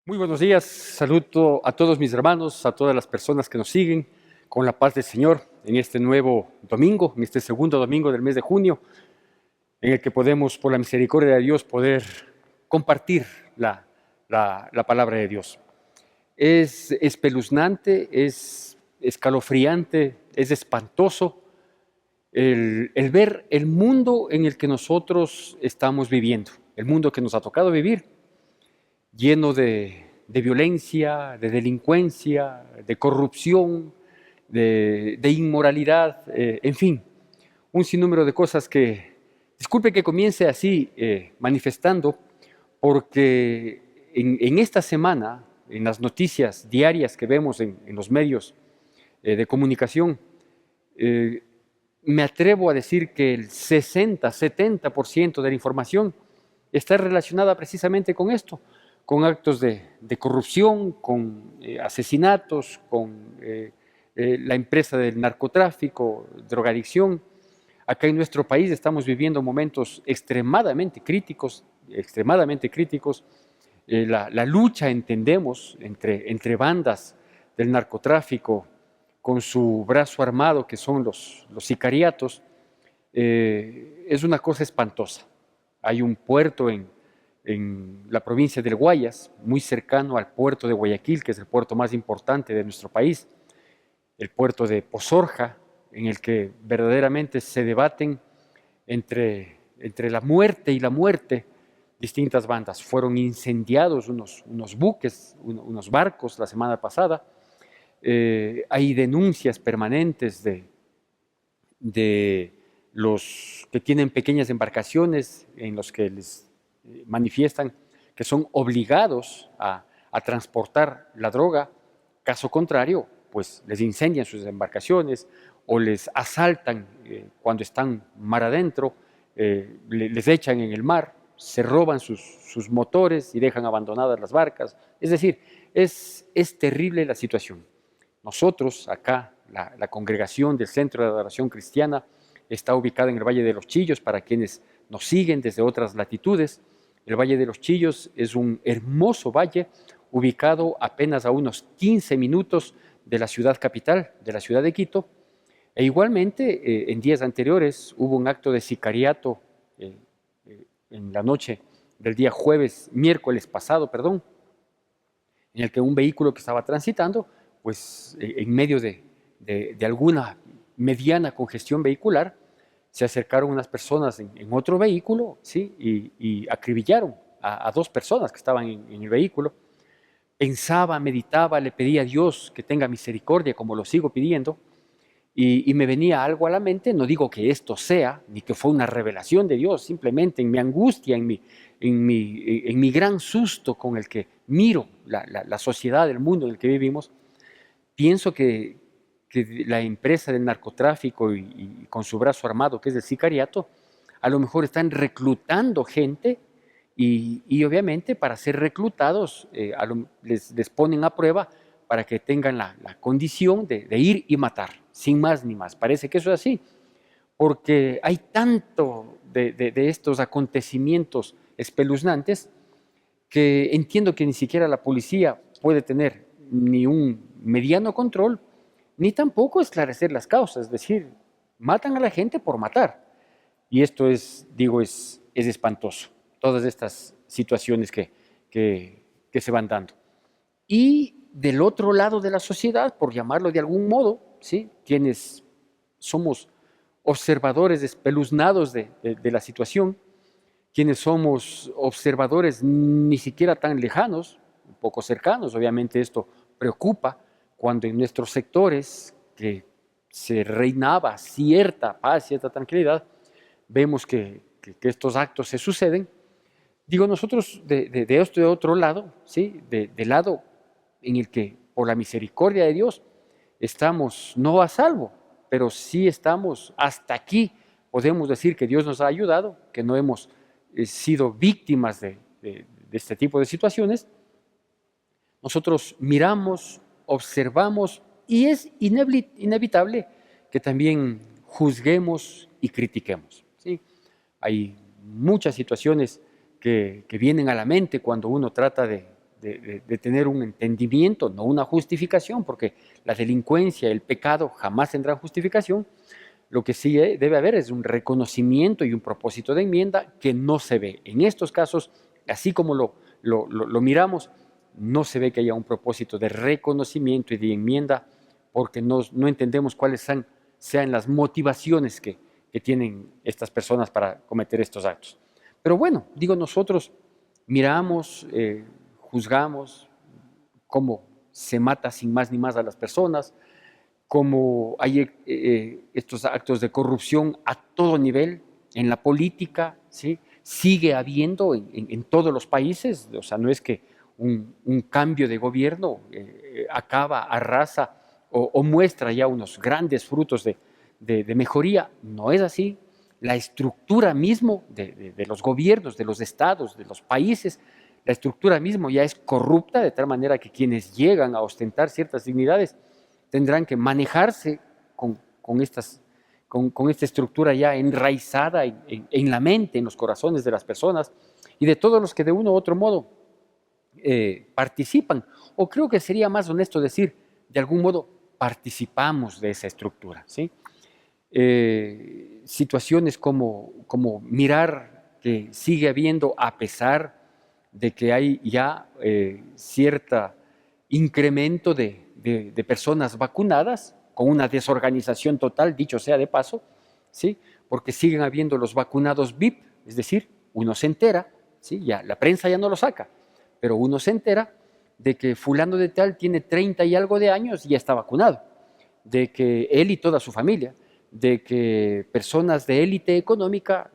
Muy buenos días, saludo a todos mis hermanos, a todas las personas que nos siguen con la paz del Señor en este nuevo domingo, en este segundo domingo del mes de junio, en el que podemos, por la misericordia de Dios, poder compartir la palabra de Dios. Es espeluznante, es escalofriante, es espantoso el ver el mundo en el que nosotros estamos viviendo, el mundo que nos ha tocado vivir lleno de violencia, de delincuencia, de corrupción, de inmoralidad, en fin, un sinnúmero de cosas que, disculpe que comience así manifestando, porque en esta semana, en las noticias diarias que vemos en los medios de comunicación, eh, me atrevo a decir que el 60-70% de la información está relacionada precisamente con esto, con actos de corrupción, con asesinatos, con la empresa del narcotráfico, drogadicción. Acá en nuestro país estamos viviendo momentos extremadamente críticos, extremadamente críticos. La lucha, entendemos, entre bandas del narcotráfico con su brazo armado, que son los sicariatos, es una cosa espantosa. Hay un puerto en la provincia del Guayas, muy cercano al puerto de Guayaquil, que es el puerto más importante de nuestro país, el puerto de Pozorja, en el que verdaderamente se debaten entre la muerte y la muerte distintas bandas. Fueron incendiados unos buques, unos barcos la semana pasada. Hay denuncias permanentes de los que tienen pequeñas embarcaciones en los que les manifiestan que son obligados a transportar la droga. Caso contrario, pues les incendian sus embarcaciones o les asaltan cuando están mar adentro, les echan en el mar, se roban sus motores y dejan abandonadas las barcas. Es decir, es terrible la situación. Nosotros acá, la congregación del Centro de Adoración Cristiana, está ubicada en el Valle de los Chillos, para quienes nos siguen desde otras latitudes. El Valle de los Chillos es un hermoso valle ubicado apenas a unos 15 minutos de la ciudad capital, de la ciudad de Quito. E igualmente, en días anteriores hubo un acto de sicariato en la noche del día miércoles pasado, perdón, en el que un vehículo que estaba transitando, pues en medio de alguna mediana congestión vehicular, se acercaron unas personas en otro vehículo, ¿sí? Y acribillaron a dos personas que estaban en el vehículo. Pensaba, meditaba, le pedía a Dios que tenga misericordia, como lo sigo pidiendo, y me venía algo a la mente. No digo que esto sea, ni que fue una revelación de Dios, simplemente en mi angustia, en mi gran susto con el que miro la sociedad, el mundo en el que vivimos, pienso que la empresa del narcotráfico y con su brazo armado, que es el sicariato, a lo mejor están reclutando gente y obviamente para ser reclutados les ponen a prueba para que tengan la condición de ir y matar, sin más ni más. Parece que eso es así, porque hay tanto de estos acontecimientos espeluznantes que entiendo que ni siquiera la policía puede tener ni un mediano control, ni tampoco esclarecer las causas. Es decir, matan a la gente por matar. Y esto es espantoso, todas estas situaciones que se van dando. Y del otro lado de la sociedad, por llamarlo de algún modo, ¿sí? Quienes somos observadores espeluznados de la situación, quienes somos observadores ni siquiera tan lejanos, un poco cercanos. Obviamente esto preocupa cuando en nuestros sectores, que se reinaba cierta paz, cierta tranquilidad, vemos que estos actos se suceden. Digo, nosotros de esto de otro lado, ¿sí? Del lado en el que por la misericordia de Dios estamos no a salvo, pero sí estamos hasta aquí. Podemos decir que Dios nos ha ayudado, que no hemos sido víctimas de este tipo de situaciones. Nosotros miramos, observamos y es inevitable que también juzguemos y critiquemos, ¿sí? Hay muchas situaciones que vienen a la mente cuando uno trata de tener un entendimiento, no una justificación, porque la delincuencia, el pecado jamás tendrán justificación. Lo que sí debe haber es un reconocimiento y un propósito de enmienda que no se ve. En estos casos, así como lo miramos, no se ve que haya un propósito de reconocimiento y de enmienda, porque no entendemos cuáles sean las motivaciones que tienen estas personas para cometer estos actos. Pero bueno, digo, nosotros miramos, juzgamos cómo se mata sin más ni más a las personas, cómo hay estos actos de corrupción a todo nivel, en la política, ¿sí? Sigue habiendo en todos los países, o sea, no es que un cambio de gobierno acaba, arrasa o muestra ya unos grandes frutos de mejoría, no es así. La estructura mismo de los gobiernos, de los estados, de los países, la estructura mismo ya es corrupta, de tal manera que quienes llegan a ostentar ciertas dignidades tendrán que manejarse con esta estructura ya enraizada en la mente, en los corazones de las personas y de todos los que de uno u otro modo participan. O creo que sería más honesto decir, de algún modo participamos de esa estructura, ¿sí? Situaciones como mirar que sigue habiendo, a pesar de que hay ya cierto incremento de personas vacunadas, con una desorganización total, dicho sea de paso, ¿sí? Porque siguen habiendo los vacunados VIP, es decir, uno se entera, ¿sí? Ya, la prensa ya no lo saca, pero uno se entera de que fulano de tal tiene 30 y algo de años y ya está vacunado, de que él y toda su familia, de que personas de élite económica,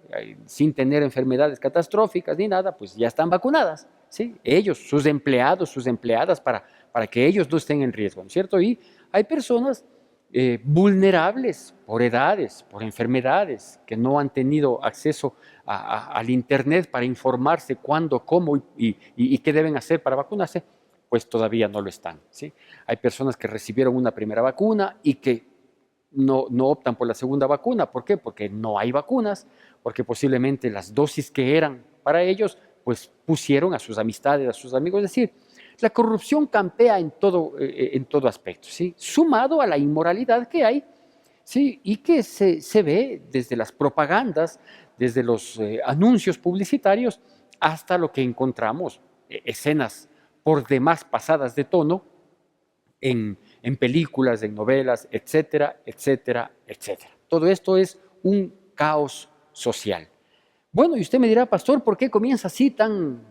sin tener enfermedades catastróficas ni nada, pues ya están vacunadas, ¿sí? Ellos, sus empleados, sus empleadas, para que ellos no estén en riesgo, ¿no es cierto? Y hay personas vulnerables por edades, por enfermedades, que no han tenido acceso al Internet para informarse cuándo, cómo y qué deben hacer para vacunarse, pues todavía no lo están, ¿sí? Hay personas que recibieron una primera vacuna y que no optan por la segunda vacuna. ¿Por qué? Porque no hay vacunas, porque posiblemente las dosis que eran para ellos, pues pusieron a sus amistades, a sus amigos. Es decir, la corrupción campea en todo aspecto, ¿sí? Sumado a la inmoralidad que hay, ¿sí? Y que se ve desde las propagandas, desde los anuncios publicitarios, hasta lo que encontramos, escenas por demás pasadas de tono, en películas, en novelas, etcétera, etcétera, etcétera. Todo esto es un caos social. Bueno, y usted me dirá, pastor, ¿por qué comienza así tan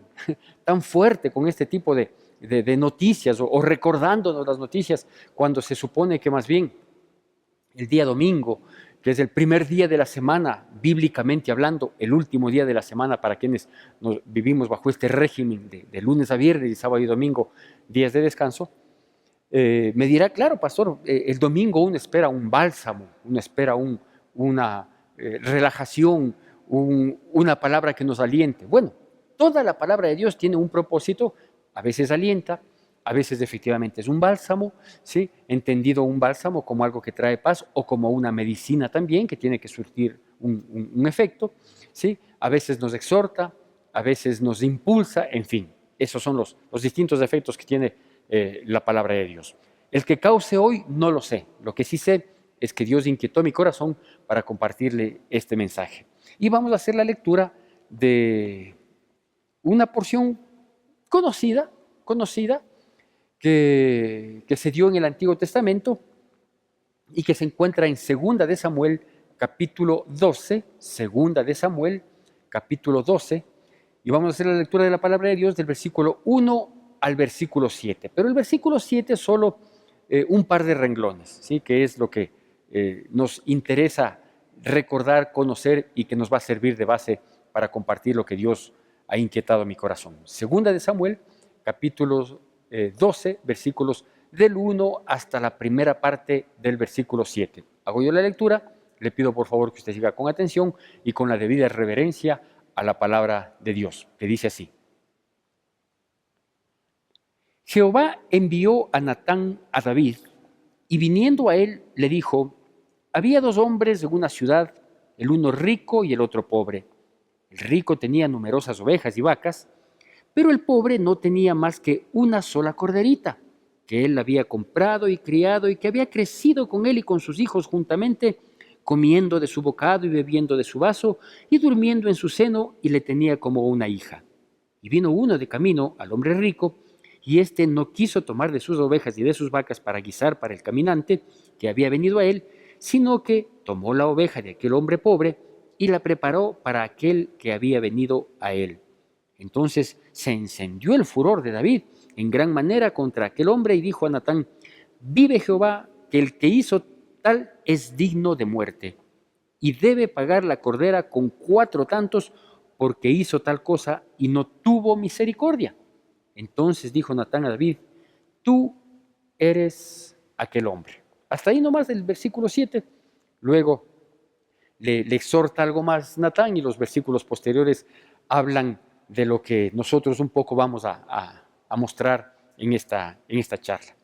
fuerte con este tipo de noticias o recordándonos las noticias cuando se supone que más bien el día domingo, que es el primer día de la semana, bíblicamente hablando, el último día de la semana para quienes vivimos bajo este régimen de lunes a viernes y sábado y domingo, días de descanso? Me dirá, claro, pastor, el domingo uno espera un bálsamo, uno espera una relajación, una palabra que nos aliente. Bueno, toda la palabra de Dios tiene un propósito, a veces alienta, a veces efectivamente es un bálsamo, ¿sí? Entendido un bálsamo como algo que trae paz o como una medicina también que tiene que surtir un efecto, ¿sí? A veces nos exhorta, a veces nos impulsa, en fin, esos son los distintos efectos que tiene la palabra de Dios. El que cause hoy no lo sé, lo que sí sé es que Dios inquietó mi corazón para compartirle este mensaje. Y vamos a hacer la lectura de una porción conocida que se dio en el Antiguo Testamento y que se encuentra en Segunda de Samuel, capítulo 12, Segunda de Samuel, capítulo 12, y vamos a hacer la lectura de la palabra de Dios del versículo 1 al versículo 7. Pero el versículo 7 es solo un par de renglones, ¿sí? Que es lo que nos interesa recordar, conocer y que nos va a servir de base para compartir lo que Dios ha inquietado mi corazón. Segunda de Samuel, capítulo 12, versículos del 1 hasta la primera parte del versículo 7. Hago yo la lectura, le pido por favor que usted siga con atención y con la debida reverencia a la palabra de Dios, que dice así. Jehová envió a Natán a David, y viniendo a él le dijo, había dos hombres en una ciudad, el uno rico y el otro pobre. El rico tenía numerosas ovejas y vacas, Pero el pobre no tenía más que una sola corderita, que él había comprado y criado y que había crecido con él y con sus hijos juntamente, comiendo de su bocado y bebiendo de su vaso y durmiendo en su seno, y le tenía como una hija. Y vino uno de camino al hombre rico, y éste no quiso tomar de sus ovejas y de sus vacas para guisar para el caminante que había venido a él, sino que tomó la oveja de aquel hombre pobre y la preparó para aquel que había venido a él. Entonces se encendió el furor de David en gran manera contra aquel hombre y dijo a Natán: vive Jehová, que el que hizo tal es digno de muerte, y debe pagar la cordera con 4 tantos, porque hizo tal cosa y no tuvo misericordia. Entonces dijo Natán a David: tú eres aquel hombre. Hasta ahí nomás del versículo 7. Luego le exhorta algo más Natán, y los versículos posteriores hablan de lo que nosotros un poco vamos a mostrar en esta charla.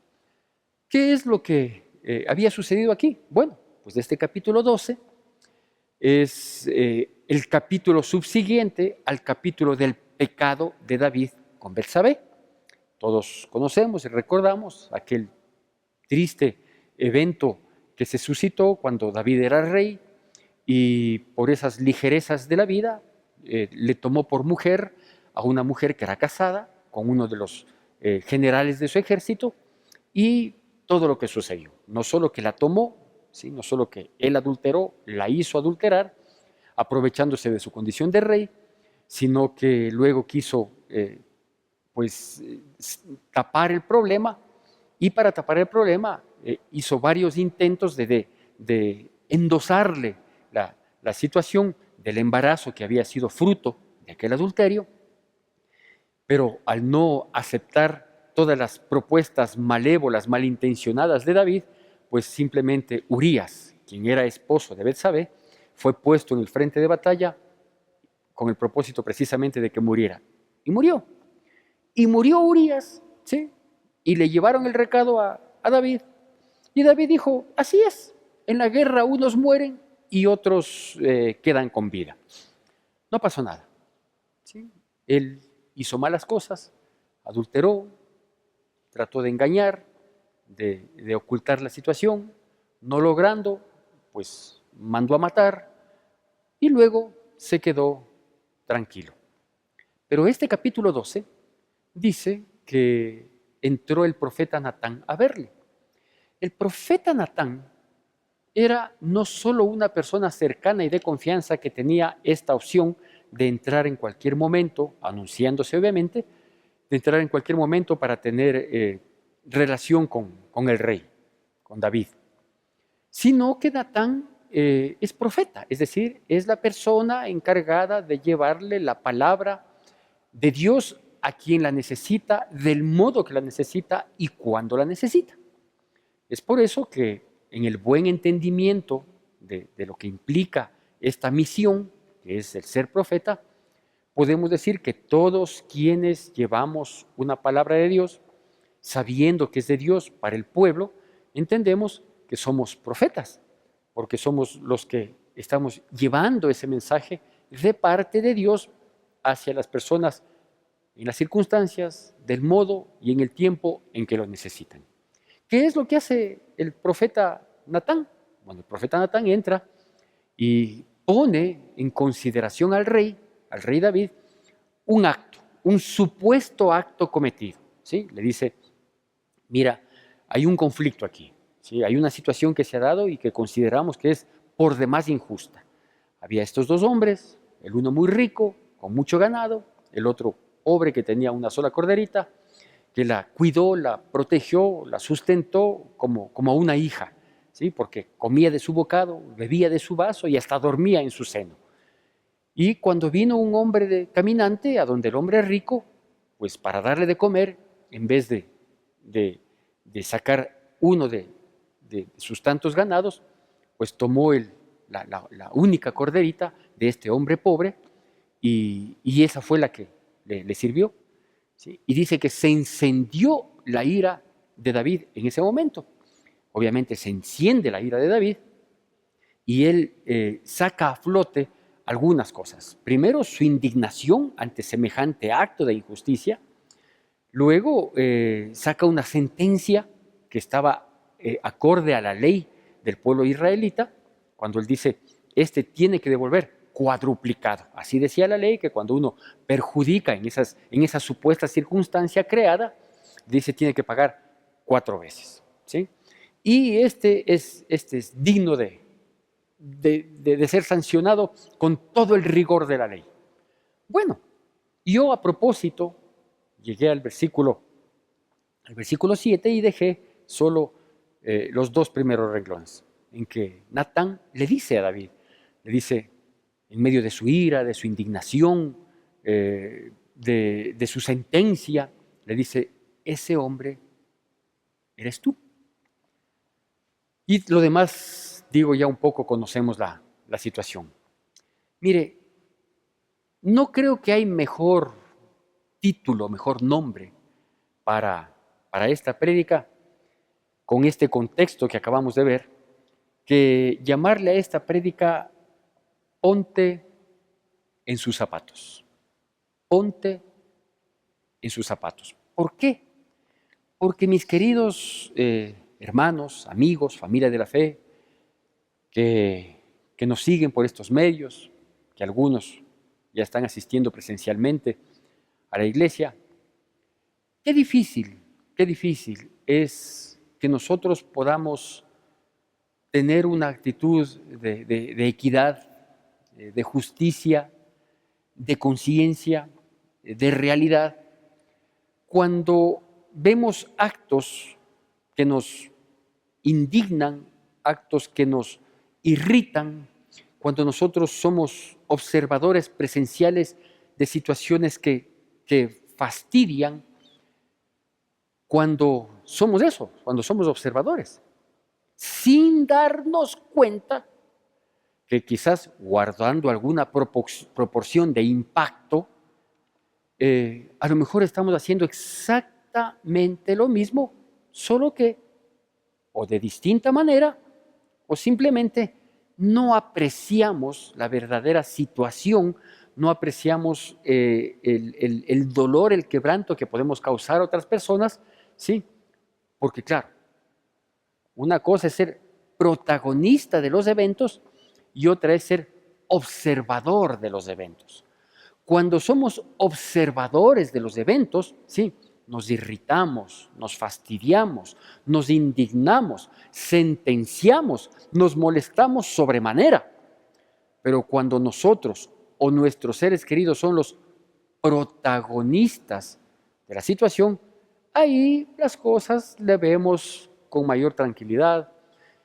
¿Qué es lo que había sucedido aquí? Bueno, pues este capítulo 12 es el capítulo subsiguiente al capítulo del pecado de David con Betsabé. Todos conocemos y recordamos aquel triste evento que se suscitó cuando David era rey, y por esas ligerezas de la vida le tomó por mujer a una mujer que era casada con uno de los generales de su ejército, y todo lo que sucedió. No solo que la tomó, ¿sí? No solo que él adulteró, la hizo adulterar, aprovechándose de su condición de rey, sino que luego quiso tapar el problema, y para tapar el problema hizo varios intentos de endosarle la situación del embarazo que había sido fruto de aquel adulterio, pero al no aceptar todas las propuestas malévolas, malintencionadas de David, pues simplemente Urías, quien era esposo de Betsabé, fue puesto en el frente de batalla con el propósito precisamente de que muriera. Y murió. Y murió Urías, ¿sí? Y le llevaron el recado a David. Y David dijo: así es, en la guerra unos mueren y otros quedan con vida. No pasó nada, ¿sí? Él hizo malas cosas, adulteró, trató de engañar, de ocultar la situación, no logrando, pues mandó a matar y luego se quedó tranquilo. Pero este capítulo 12 dice que entró el profeta Natán a verle. El profeta Natán era no solo una persona cercana y de confianza que tenía esta opción de entrar en cualquier momento, anunciándose obviamente, de entrar en cualquier momento para tener relación con el rey, con David, sino que Natán es profeta, es decir, es la persona encargada de llevarle la palabra de Dios a quien la necesita, del modo que la necesita y cuando la necesita. Es por eso que en el buen entendimiento de lo que implica esta misión, que es el ser profeta, podemos decir que todos quienes llevamos una palabra de Dios, sabiendo que es de Dios para el pueblo, entendemos que somos profetas, porque somos los que estamos llevando ese mensaje de parte de Dios hacia las personas en las circunstancias, del modo y en el tiempo en que lo necesitan. ¿Qué es lo que hace el profeta Natán? Bueno, el profeta Natán entra y pone en consideración al rey David, un acto, un supuesto acto cometido, ¿sí? Le dice: mira, hay un conflicto aquí, ¿sí? Hay una situación que se ha dado y que consideramos que es por demás injusta. Había estos 2 hombres, el uno muy rico, con mucho ganado, el otro pobre que tenía una sola corderita, que la cuidó, la protegió, la sustentó como a una hija, ¿sí? Porque comía de su bocado, bebía de su vaso y hasta dormía en su seno. Y cuando vino un hombre caminante a donde el hombre rico, pues para darle de comer, en vez de sacar uno de sus tantos ganados, pues tomó la única corderita de este hombre pobre, y esa fue la que le sirvió, ¿sí? Y dice que se encendió la ira de David en ese momento. Obviamente se enciende la ira de David y él saca a flote algunas cosas. Primero, su indignación ante semejante acto de injusticia. Luego, saca una sentencia que estaba acorde a la ley del pueblo israelita, cuando él dice, este tiene que devolver cuadruplicado. Así decía la ley, que cuando uno perjudica en esa supuesta circunstancia creada, dice tiene que pagar 4 veces. ¿Sí? Y este es digno de ser sancionado con todo el rigor de la ley. Bueno, yo a propósito llegué al versículo 7 y dejé solo los 2 primeros renglones, en que Natán le dice a David, le dice, en medio de su ira, de su indignación, de su sentencia, le dice, ese hombre eres tú. Y lo demás, digo, ya un poco conocemos la situación. Mire, no creo que hay mejor título, mejor nombre para esta prédica, con este contexto que acabamos de ver, que llamarle a esta prédica, ponte en sus zapatos. Ponte en sus zapatos. ¿Por qué? Porque mis queridos hermanos, amigos, familia de la fe, que nos siguen por estos medios, que algunos ya están asistiendo presencialmente a la iglesia, qué difícil es que nosotros podamos tener una actitud de equidad, de justicia, de conciencia, de realidad, cuando vemos actos que nos indignan, actos que nos irritan, cuando nosotros somos observadores presenciales de situaciones que fastidian, cuando somos eso, cuando somos observadores, sin darnos cuenta que quizás guardando alguna proporción de impacto, a lo mejor estamos haciendo exactamente lo mismo, solo que o de distinta manera, o simplemente no apreciamos la verdadera situación, no apreciamos el dolor, el quebranto que podemos causar a otras personas, ¿sí? Porque claro, una cosa es ser protagonista de los eventos y otra es ser observador de los eventos. Cuando somos observadores de los eventos, sí, nos irritamos, nos fastidiamos, nos indignamos, sentenciamos, nos molestamos sobremanera. Pero cuando nosotros o nuestros seres queridos son los protagonistas de la situación, ahí las cosas le vemos con mayor tranquilidad.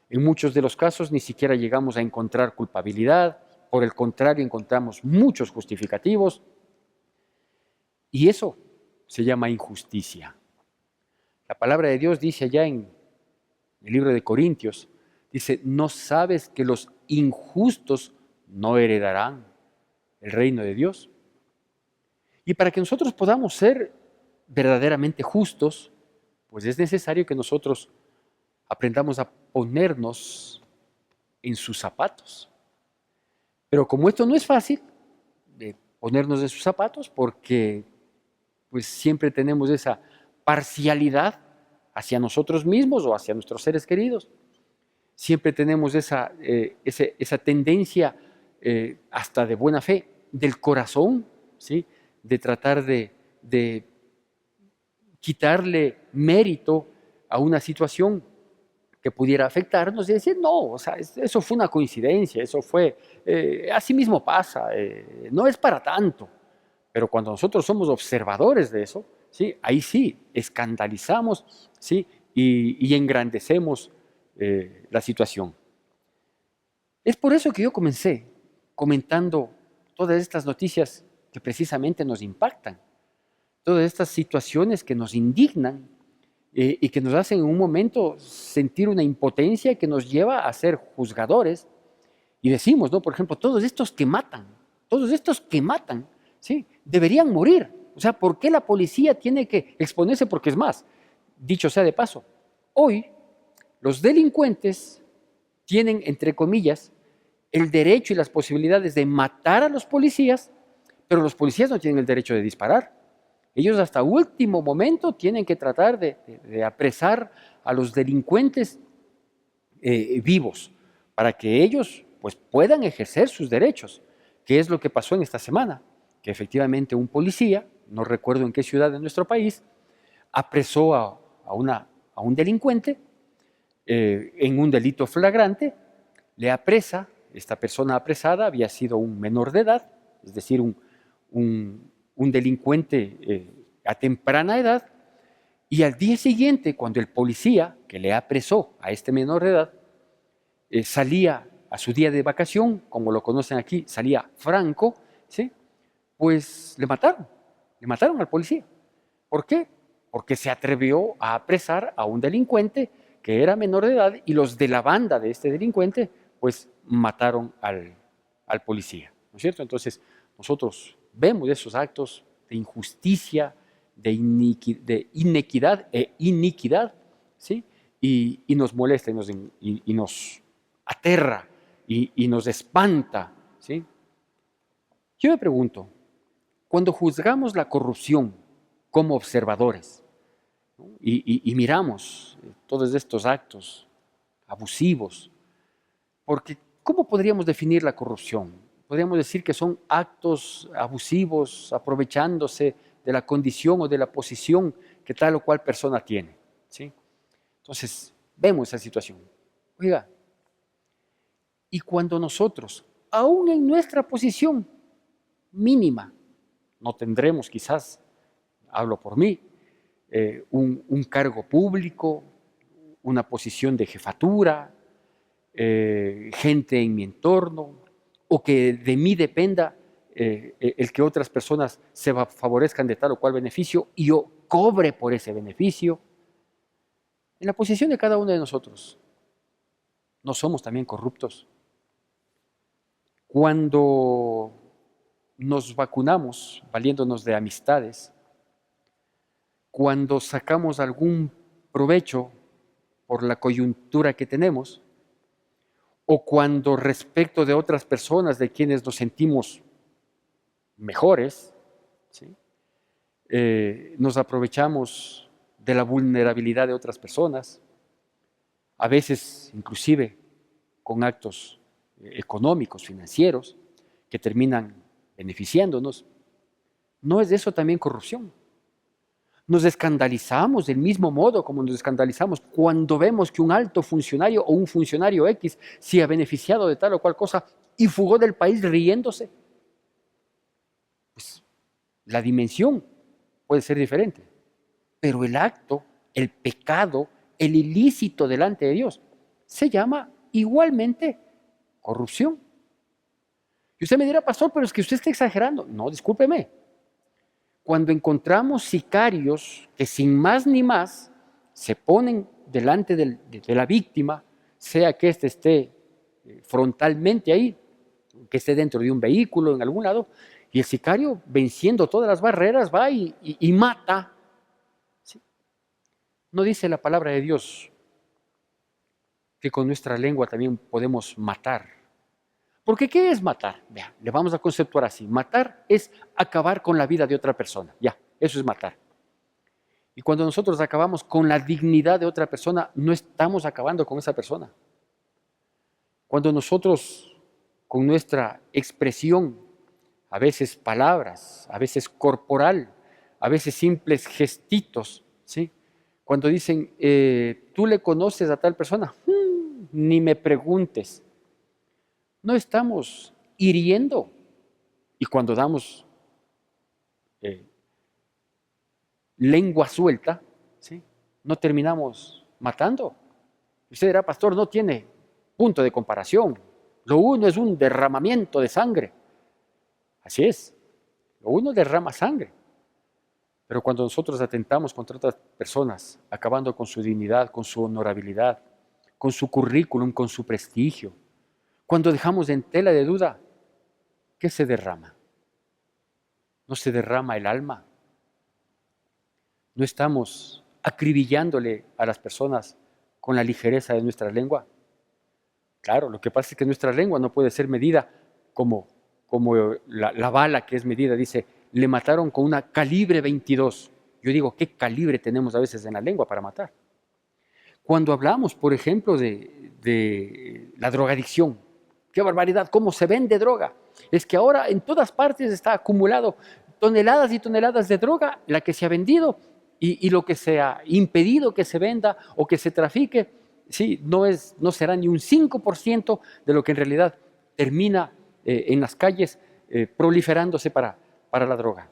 En muchos de los casos ni siquiera llegamos a encontrar culpabilidad, por el contrario encontramos muchos justificativos y eso se llama injusticia. La palabra de Dios dice allá en el libro de Corintios, dice, ¿no sabes que los injustos no heredarán el reino de Dios? Y para que nosotros podamos ser verdaderamente justos, pues es necesario que nosotros aprendamos a ponernos en sus zapatos. Pero como esto no es fácil, de ponernos en sus zapatos, porque pues siempre tenemos esa parcialidad hacia nosotros mismos o hacia nuestros seres queridos. Siempre tenemos esa tendencia hasta de buena fe, del corazón, ¿sí? De tratar de quitarle mérito a una situación que pudiera afectarnos y decir, no, o sea, eso fue una coincidencia, eso fue, así mismo pasa, no es para tanto. Pero cuando nosotros somos observadores de eso, ¿sí? Ahí sí, escandalizamos, ¿sí? y engrandecemos la situación. Es por eso que yo comencé comentando todas estas noticias que precisamente nos impactan, todas estas situaciones que nos indignan y que nos hacen en un momento sentir una impotencia que nos lleva a ser juzgadores. Y decimos, ¿no? Por ejemplo, todos estos que matan, ¿sí? Deberían morir. O sea, ¿por qué la policía tiene que exponerse? Porque es más, dicho sea de paso, hoy los delincuentes tienen, entre comillas, el derecho y las posibilidades de matar a los policías, pero los policías no tienen el derecho de disparar. Ellos hasta último momento tienen que tratar de apresar a los delincuentes vivos para que ellos pues, puedan ejercer sus derechos, que es lo que pasó en esta semana, que efectivamente un policía, no recuerdo en qué ciudad de nuestro país, apresó a un delincuente en un delito flagrante, le apresa, esta persona apresada había sido un menor de edad, es decir, un delincuente a temprana edad, y al día siguiente, cuando el policía que le apresó a este menor de edad salía a su día de vacación, como lo conocen aquí, salía franco, ¿sí? Pues le mataron al policía. ¿Por qué? Porque se atrevió a apresar a un delincuente que era menor de edad y los de la banda de este delincuente pues mataron al policía, ¿no es cierto? Entonces nosotros vemos esos actos de injusticia, de inequidad e iniquidad, ¿sí? Y nos molesta y nos aterra y nos espanta, ¿sí? Yo me pregunto, cuando juzgamos la corrupción como observadores, ¿no? y miramos todos estos actos abusivos, porque ¿cómo podríamos definir la corrupción? Podríamos decir que son actos abusivos aprovechándose de la condición o de la posición que tal o cual persona tiene, ¿sí? Entonces, vemos esa situación. Oiga, y cuando nosotros, aún en nuestra posición mínima, no tendremos quizás, hablo por mí, un cargo público, una posición de jefatura, gente en mi entorno, o que de mí dependa el que otras personas se favorezcan de tal o cual beneficio y yo cobre por ese beneficio. En la posición de cada uno de nosotros, ¿no somos también corruptos? Cuando nos vacunamos valiéndonos de amistades, cuando sacamos algún provecho por la coyuntura que tenemos, o cuando respecto de otras personas de quienes nos sentimos mejores, ¿sí? Nos aprovechamos de la vulnerabilidad de otras personas, a veces inclusive con actos económicos, financieros, que terminan beneficiándonos. ¿No es eso también corrupción? Nos escandalizamos del mismo modo como nos escandalizamos cuando vemos que un alto funcionario o un funcionario X se ha beneficiado de tal o cual cosa y fugó del país riéndose. Pues la dimensión puede ser diferente, pero el acto, el pecado, el ilícito delante de Dios se llama igualmente corrupción. Y usted me dirá, pastor, pero es que usted está exagerando. No, discúlpeme. Cuando encontramos sicarios que sin más ni más se ponen delante de la víctima, sea que éste esté frontalmente ahí, que esté dentro de un vehículo, en algún lado, y el sicario, venciendo todas las barreras, va y mata. ¿Sí? No dice la palabra de Dios que con nuestra lengua también podemos matar. Porque ¿qué es matar? Vea, le vamos a conceptuar así. Matar es acabar con la vida de otra persona. Ya, eso es matar. Y cuando nosotros acabamos con la dignidad de otra persona, no estamos acabando con esa persona. Cuando nosotros, con nuestra expresión, a veces palabras, a veces corporal, a veces simples gestitos, ¿sí? Cuando dicen, ¿tú le conoces a tal persona? Ni me preguntes. No estamos hiriendo. Y cuando damos lengua suelta, ¿sí? No terminamos matando. Usted dirá, pastor, no tiene punto de comparación. Lo uno es un derramamiento de sangre. Así es. Lo uno derrama sangre. Pero cuando nosotros atentamos contra otras personas, acabando con su dignidad, con su honorabilidad, con su currículum, con su prestigio, cuando dejamos en tela de duda, ¿qué se derrama? ¿No se derrama el alma? ¿No estamos acribillándole a las personas con la ligereza de nuestra lengua? Claro, lo que pasa es que nuestra lengua no puede ser medida como la bala que es medida. Dice, le mataron con una calibre 22. Yo digo, ¿qué calibre tenemos a veces en la lengua para matar? Cuando hablamos, por ejemplo, de la drogadicción, qué barbaridad, cómo se vende droga. Es que ahora en todas partes está acumulado toneladas y toneladas de droga, la que se ha vendido y lo que se ha impedido que se venda o que se trafique, sí, no será ni un 5% de lo que en realidad termina en las calles proliferándose para la droga.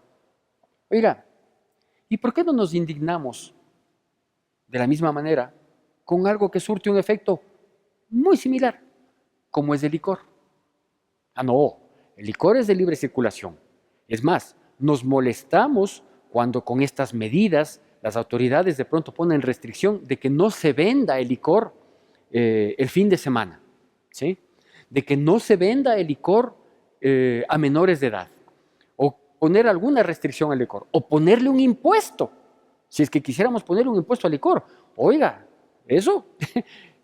Oiga, ¿y por qué no nos indignamos de la misma manera con algo que surte un efecto muy similar, como es el licor? Ah, no, el licor es de libre circulación. Es más, nos molestamos cuando con estas medidas las autoridades de pronto ponen restricción de que no se venda el licor el fin de semana, ¿sí? De que no se venda el licor a menores de edad, o poner alguna restricción al licor, o ponerle un impuesto, si es que quisiéramos poner un impuesto al licor. Oiga, eso,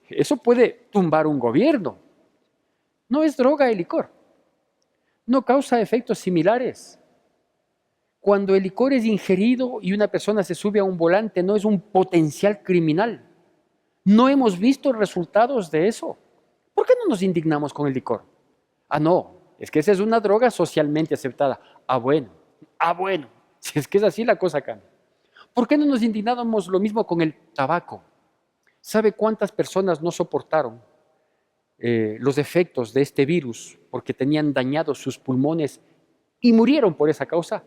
eso puede tumbar un gobierno. No es droga el licor, no causa efectos similares. Cuando el licor es ingerido y una persona se sube a un volante, no es un potencial criminal. No hemos visto resultados de eso. ¿Por qué no nos indignamos con el licor? Ah, no, es que esa es una droga socialmente aceptada. Ah, bueno, si es que es así la cosa cambia. ¿Por qué no nos indignamos lo mismo con el tabaco? ¿Sabe cuántas personas no soportaron los efectos de este virus porque tenían dañados sus pulmones y murieron por esa causa?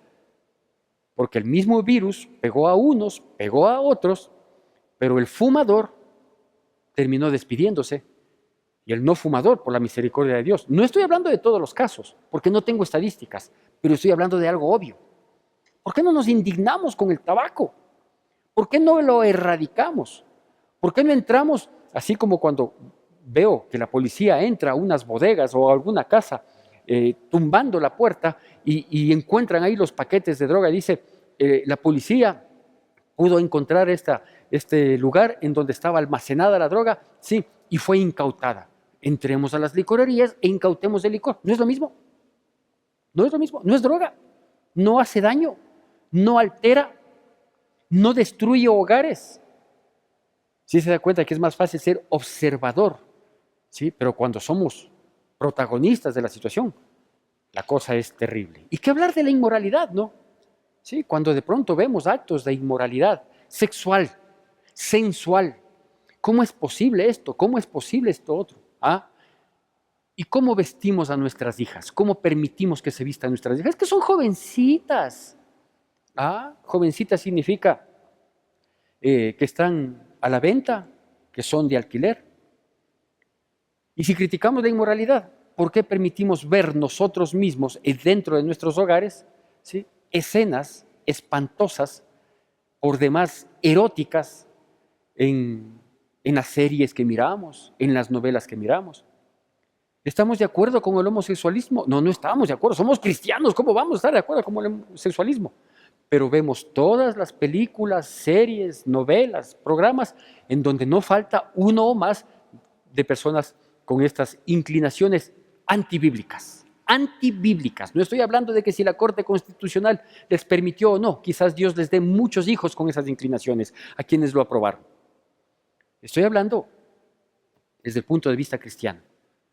Porque el mismo virus pegó a unos, pegó a otros, pero el fumador terminó despidiéndose y el no fumador, por la misericordia de Dios. No estoy hablando de todos los casos, porque no tengo estadísticas, pero estoy hablando de algo obvio. ¿Por qué no nos indignamos con el tabaco? ¿Por qué no lo erradicamos? ¿Por qué no entramos, así como cuando veo que la policía entra a unas bodegas o a alguna casa, tumbando la puerta y encuentran ahí los paquetes de droga? Dice, la policía pudo encontrar este lugar en donde estaba almacenada la droga, sí, y fue incautada. Entremos a las licorerías e incautemos el licor. ¿No es lo mismo? No es lo mismo, no es droga, no hace daño, no altera, no destruye hogares. Sí se da cuenta que es más fácil ser observador, ¿sí? Pero cuando somos protagonistas de la situación, la cosa es terrible. ¿Y qué hablar de la inmoralidad, no? ¿Sí? Cuando de pronto vemos actos de inmoralidad sexual, sensual. ¿Cómo es posible esto? ¿Cómo es posible esto otro? ¿Ah? ¿Y cómo vestimos a nuestras hijas? ¿Cómo permitimos que se vistan nuestras hijas? Es que son jovencitas. ¿Ah? Jovencitas significa que están a la venta, que son de alquiler. Y si criticamos la inmoralidad, ¿por qué permitimos ver nosotros mismos dentro de nuestros hogares, ¿sí?, escenas espantosas, por demás eróticas, en las series que miramos, en las novelas que miramos? ¿Estamos de acuerdo con el homosexualismo? No, no estamos de acuerdo. Somos cristianos, ¿cómo vamos a estar de acuerdo con el homosexualismo? Pero vemos todas las películas, series, novelas, programas en donde no falta uno o más de personas con estas inclinaciones antibíblicas. Antibíblicas. No estoy hablando de que si la Corte Constitucional les permitió o no, quizás Dios les dé muchos hijos con esas inclinaciones a quienes lo aprobaron. Estoy hablando desde el punto de vista cristiano.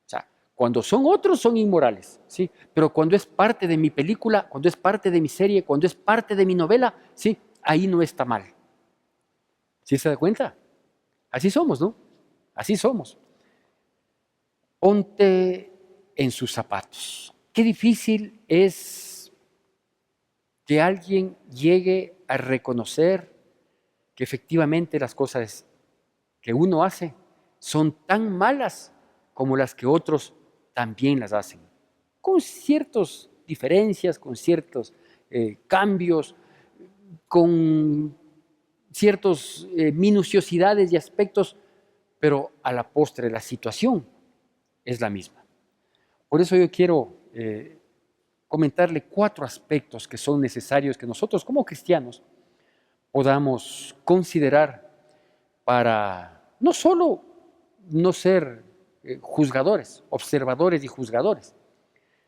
O sea, cuando son otros son inmorales, ¿sí? Pero cuando es parte de mi película, cuando es parte de mi serie, cuando es parte de mi novela, ¿sí?, ahí no está mal. ¿Sí se da cuenta? Así somos, ¿no? Así somos. Ponte en sus zapatos. Qué difícil es que alguien llegue a reconocer que efectivamente las cosas que uno hace son tan malas como las que otros también las hacen, con ciertas diferencias, con ciertos cambios, con ciertas minuciosidades y aspectos, pero a la postre la situación es la misma. Por eso yo quiero comentarle 4 aspectos que son necesarios que nosotros como cristianos podamos considerar para no solo no ser juzgadores, observadores y juzgadores,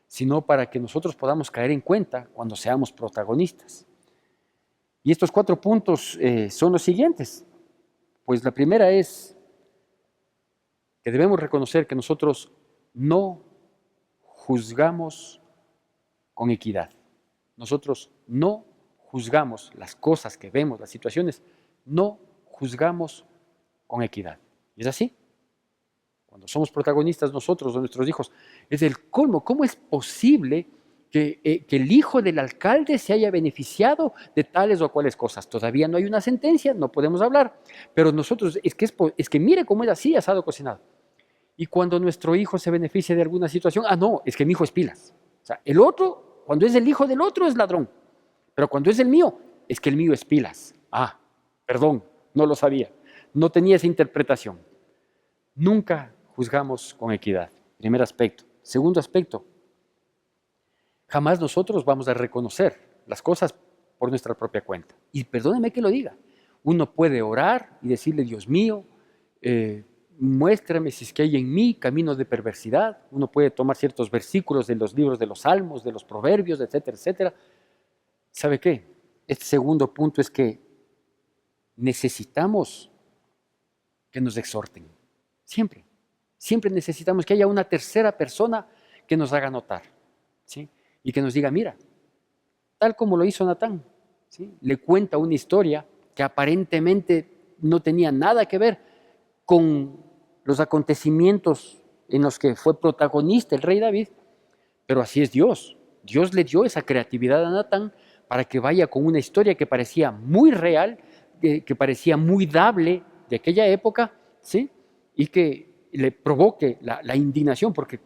sino para que nosotros podamos caer en cuenta cuando seamos protagonistas. Y estos 4 puntos son los siguientes. Pues la primera es que debemos reconocer que nosotros no juzgamos con equidad. Nosotros no juzgamos las cosas que vemos, las situaciones, no juzgamos con equidad. ¿Y es así? Cuando somos protagonistas nosotros o nuestros hijos, es el colmo. ¿Cómo es posible que el hijo del alcalde se haya beneficiado de tales o cuales cosas? Todavía no hay una sentencia, no podemos hablar, pero nosotros, es que mire cómo es así, asado, cocinado. Y cuando nuestro hijo se beneficia de alguna situación, no, es que mi hijo es pilas. O sea, el otro, cuando es el hijo del otro es ladrón, pero cuando es el mío, es que el mío es pilas. Perdón, no lo sabía, no tenía esa interpretación. Nunca juzgamos con equidad, primer aspecto. Segundo aspecto, jamás nosotros vamos a reconocer las cosas por nuestra propia cuenta. Y perdóneme que lo diga, uno puede orar y decirle, Dios mío, muéstrame si es que hay en mí caminos de perversidad. Uno puede tomar ciertos versículos de los libros de los Salmos, de los Proverbios, etcétera, etcétera. ¿Sabe qué? Este segundo punto es que necesitamos que nos exhorten. Siempre. Siempre necesitamos que haya una tercera persona que nos haga notar, ¿sí? Y que nos diga, mira, tal como lo hizo Natán, ¿sí? Le cuenta una historia que aparentemente no tenía nada que ver con los acontecimientos en los que fue protagonista el rey David, pero así es Dios. Dios le dio esa creatividad a Natán para que vaya con una historia que parecía muy real, que parecía muy dable de aquella época, ¿sí? Y que le provoque la indignación, porque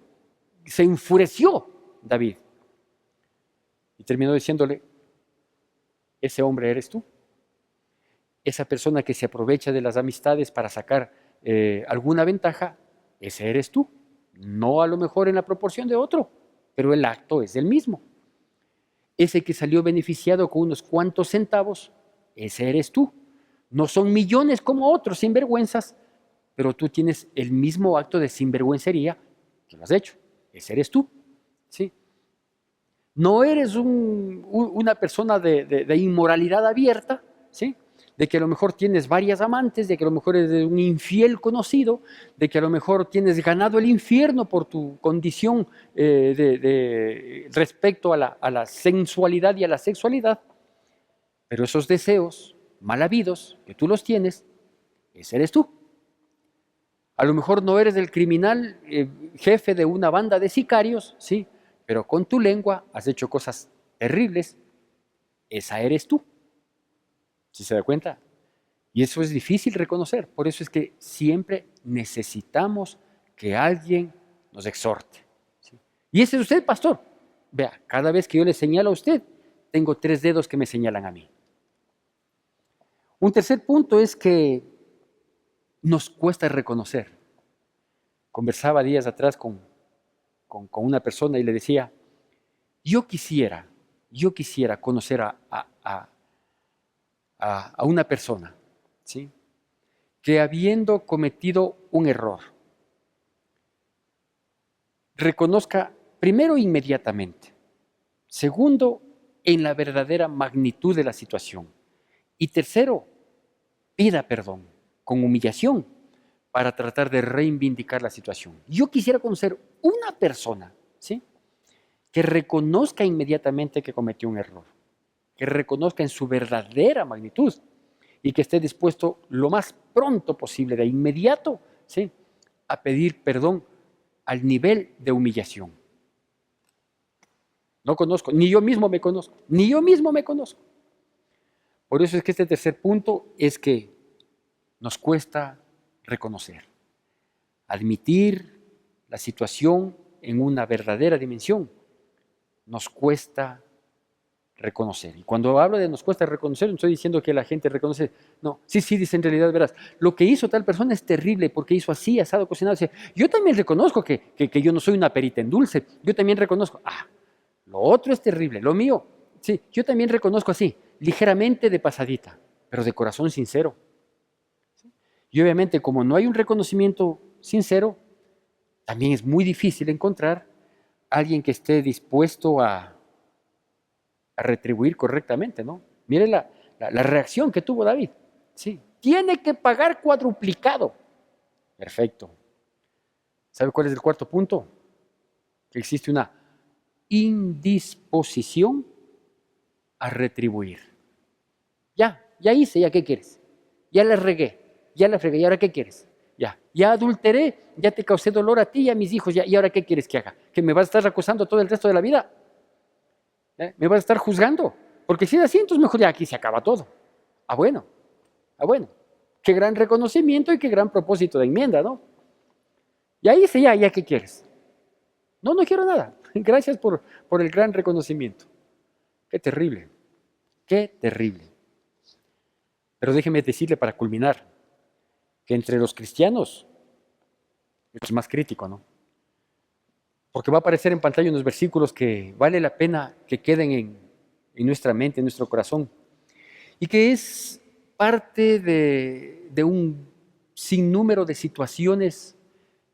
se enfureció David. Y terminó diciéndole, ese hombre eres tú. Esa persona que se aprovecha de las amistades para sacar alguna ventaja, ese eres tú. No a lo mejor en la proporción de otro, pero el acto es el mismo. Ese que salió beneficiado con unos cuantos centavos, ese eres tú. No son millones como otros sinvergüenzas, pero tú tienes el mismo acto de sinvergüencería que lo has hecho. Ese eres tú, ¿sí? No eres una persona de inmoralidad abierta, ¿sí? De que a lo mejor tienes varias amantes, de que a lo mejor eres un infiel conocido, de que a lo mejor tienes ganado el infierno por tu condición respecto a la sensualidad y a la sexualidad, pero esos deseos mal habidos que tú los tienes, ese eres tú. A lo mejor no eres el criminal jefe de una banda de sicarios, sí, pero con tu lengua has hecho cosas terribles, esa eres tú. ¿Sí se da cuenta? Y eso es difícil reconocer, por eso es que siempre necesitamos que alguien nos exhorte, ¿sí? Y ese es usted, pastor. Vea, cada vez que yo le señalo a usted, tengo 3 dedos que me señalan a mí. Un tercer punto es que nos cuesta reconocer. Conversaba días atrás con una persona y le decía, yo quisiera conocer a una persona, ¿sí? Que habiendo cometido un error, reconozca primero inmediatamente, segundo en la verdadera magnitud de la situación y tercero, pida perdón con humillación para tratar de reivindicar la situación. Yo quisiera conocer una persona, ¿sí? Que reconozca inmediatamente que cometió un error, que reconozca en su verdadera magnitud y que esté dispuesto lo más pronto posible, de inmediato, ¿sí? A pedir perdón al nivel de humillación. No conozco, ni yo mismo me conozco, ni yo mismo me conozco. Por eso es que este tercer punto es que nos cuesta reconocer, admitir la situación en una verdadera dimensión. Nos cuesta reconocer. Y cuando hablo de nos cuesta reconocer, no estoy diciendo que la gente reconoce. No, sí, dice en realidad, verás, lo que hizo tal persona es terrible porque hizo así, asado, cocinado. Así. Yo también reconozco que yo no soy una perita en dulce. Yo también reconozco, lo otro es terrible, lo mío. Sí, yo también reconozco así, ligeramente de pasadita, pero de corazón sincero. Y obviamente, como no hay un reconocimiento sincero, también es muy difícil encontrar a alguien que esté dispuesto a retribuir correctamente, ¿no? Mire la reacción que tuvo David. Sí, tiene que pagar cuadruplicado. Perfecto. ¿Sabe cuál es el cuarto punto? Que existe una indisposición a retribuir. Ya hice, ¿ya qué quieres? Ya la regué, ya la fregué, ¿y ahora qué quieres? Ya adulteré, ya te causé dolor a ti y a mis hijos, ¿y ahora qué quieres que haga? ¿Que me vas a estar acusando todo el resto de la vida? ¿Me vas a estar juzgando? Porque si es así, entonces mejor ya aquí se acaba todo. Ah, bueno, bueno. Qué gran reconocimiento y qué gran propósito de enmienda, ¿no? Ya hice, ya ¿qué quieres? No quiero nada. Gracias por el gran reconocimiento. Qué terrible, qué terrible. Pero déjeme decirle para culminar, que entre los cristianos es más crítico, ¿no? Porque va a aparecer en pantalla unos versículos que vale la pena que queden en nuestra mente, en nuestro corazón, y que es parte de un sinnúmero de situaciones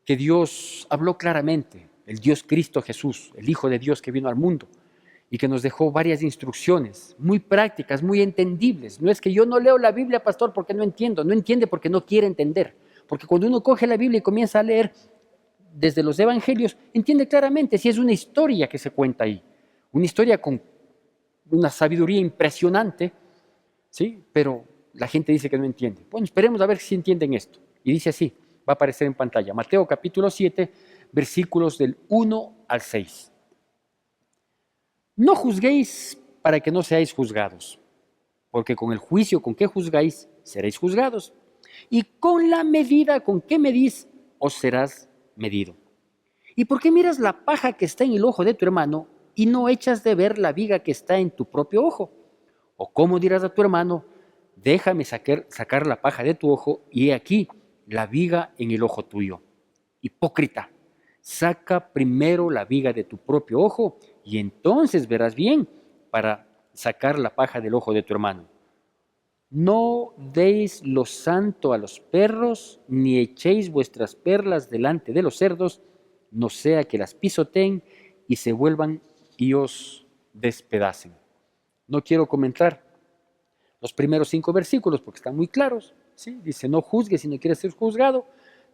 que Dios habló claramente, el Dios Cristo Jesús, el Hijo de Dios que vino al mundo, y que nos dejó varias instrucciones muy prácticas, muy entendibles. No es que yo no leo la Biblia, pastor, porque no entiendo, no entiende porque no quiere entender. Porque cuando uno coge la Biblia y comienza a leer desde los evangelios, entiende claramente si es una historia que se cuenta ahí, una historia con una sabiduría impresionante, ¿sí? Pero la gente dice que no entiende. Bueno, esperemos a ver si entienden esto. Y dice así, va a aparecer en pantalla, Mateo capítulo 7, versículos del 1 al 6. No juzguéis para que no seáis juzgados, porque con el juicio con que juzgáis, seréis juzgados, y con la medida con que medís, os serás medido. ¿Y por qué miras la paja que está en el ojo de tu hermano y no echas de ver la viga que está en tu propio ojo? ¿O cómo dirás a tu hermano, déjame sacar la paja de tu ojo y he aquí la viga en el ojo tuyo? Hipócrita, saca primero la viga de tu propio ojo y entonces verás bien para sacar la paja del ojo de tu hermano. No deis lo santo a los perros, ni echéis vuestras perlas delante de los cerdos, no sea que las pisoteen y se vuelvan y os despedacen. No quiero comentar los primeros 5 versículos porque están muy claros. ¿Sí? Dice, no juzgues si no quieres ser juzgado.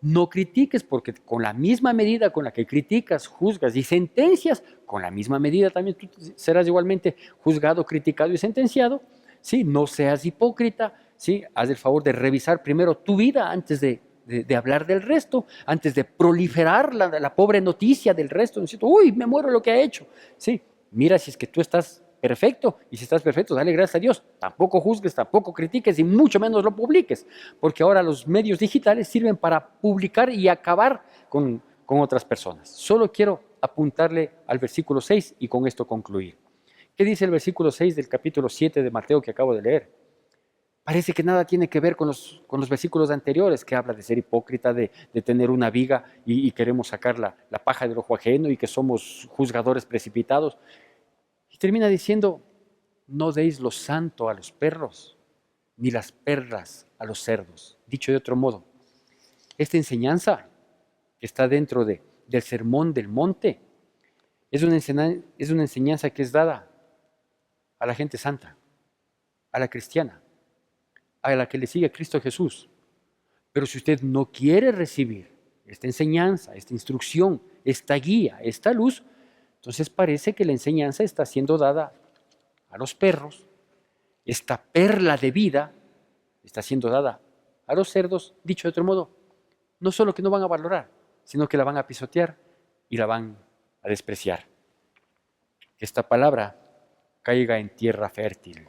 No critiques porque con la misma medida con la que criticas, juzgas y sentencias, con la misma medida también tú serás igualmente juzgado, criticado y sentenciado. ¿Sí? No seas hipócrita. ¿Sí? Haz el favor de revisar primero tu vida antes de hablar del resto, antes de proliferar la pobre noticia del resto. Diciendo, uy, me muero lo que ha hecho. ¿Sí? Mira si es que tú estás perfecto, y si estás perfecto, dale gracias a Dios. Tampoco juzgues, tampoco critiques y mucho menos lo publiques, porque ahora los medios digitales sirven para publicar y acabar con otras personas. Solo quiero apuntarle al versículo 6 y con esto concluir. ¿Qué dice el versículo 6 del capítulo 7 de Mateo que acabo de leer? Parece que nada tiene que ver con los versículos anteriores, que habla de ser hipócrita, de tener una viga y queremos sacar la paja del ojo ajeno y que somos juzgadores precipitados. Y termina diciendo, no deis lo santo a los perros, ni las perlas a los cerdos. Dicho de otro modo, esta enseñanza que está dentro del sermón del monte es una enseñanza que es dada a la gente santa, a la cristiana, a la que le sigue a Cristo Jesús. Pero si usted no quiere recibir esta enseñanza, esta instrucción, esta guía, esta luz, entonces parece que la enseñanza está siendo dada a los perros, esta perla de vida está siendo dada a los cerdos, dicho de otro modo, no solo que no van a valorar, sino que la van a pisotear y la van a despreciar. Que esta palabra caiga en tierra fértil.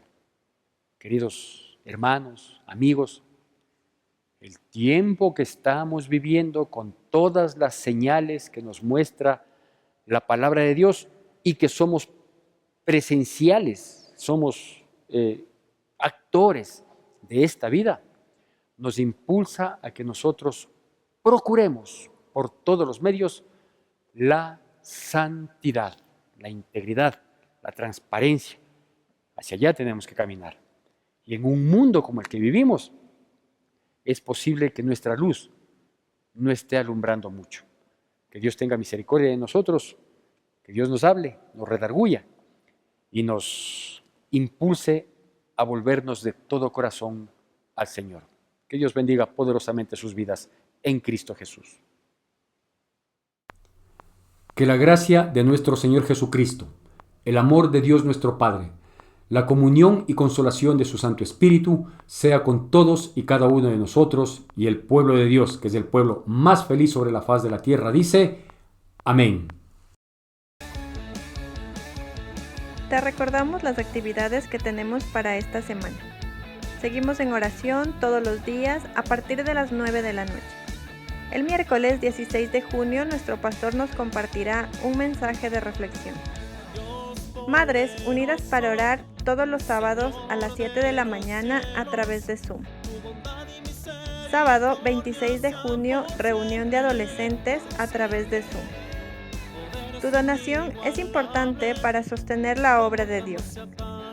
Queridos hermanos, amigos, el tiempo que estamos viviendo con todas las señales que nos muestra la palabra de Dios y que somos presenciales, somos actores de esta vida, nos impulsa a que nosotros procuremos por todos los medios la santidad, la integridad, la transparencia. Hacia allá tenemos que caminar. Y en un mundo como el que vivimos, es posible que nuestra luz no esté alumbrando mucho. Que Dios tenga misericordia de nosotros, que Dios nos hable, nos redarguya y nos impulse a volvernos de todo corazón al Señor. Que Dios bendiga poderosamente sus vidas en Cristo Jesús. Que la gracia de nuestro Señor Jesucristo, el amor de Dios nuestro Padre, la comunión y consolación de su Santo Espíritu sea con todos y cada uno de nosotros, y el pueblo de Dios, que es el pueblo más feliz sobre la faz de la tierra, dice: Amén. Te recordamos las actividades que tenemos para esta semana. Seguimos en oración todos los días a partir de las 9 de la noche. El miércoles 16 de junio nuestro pastor nos compartirá un mensaje de reflexión. Madres unidas para orar todos los sábados a las 7 de la mañana a través de Zoom. Sábado 26 de junio, reunión de adolescentes a través de Zoom. Tu donación es importante para sostener la obra de Dios.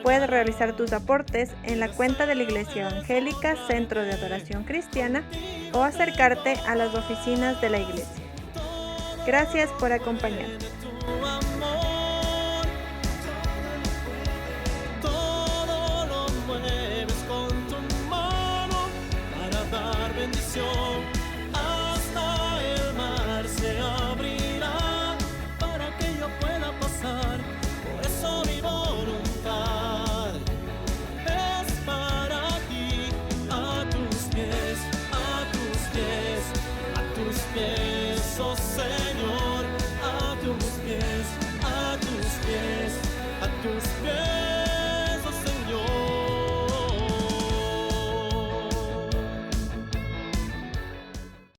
Puedes realizar tus aportes en la cuenta de la Iglesia Evangélica Centro de Adoración Cristiana o acercarte a las oficinas de la iglesia. Gracias por acompañarnos. Todo lo mueves con tu mano para dar bendición. Hasta el mar se abrirá para que yo pueda pasar. Por eso mi voluntad es para ti, a tus pies, a tus pies, a tus pies, oh Señor.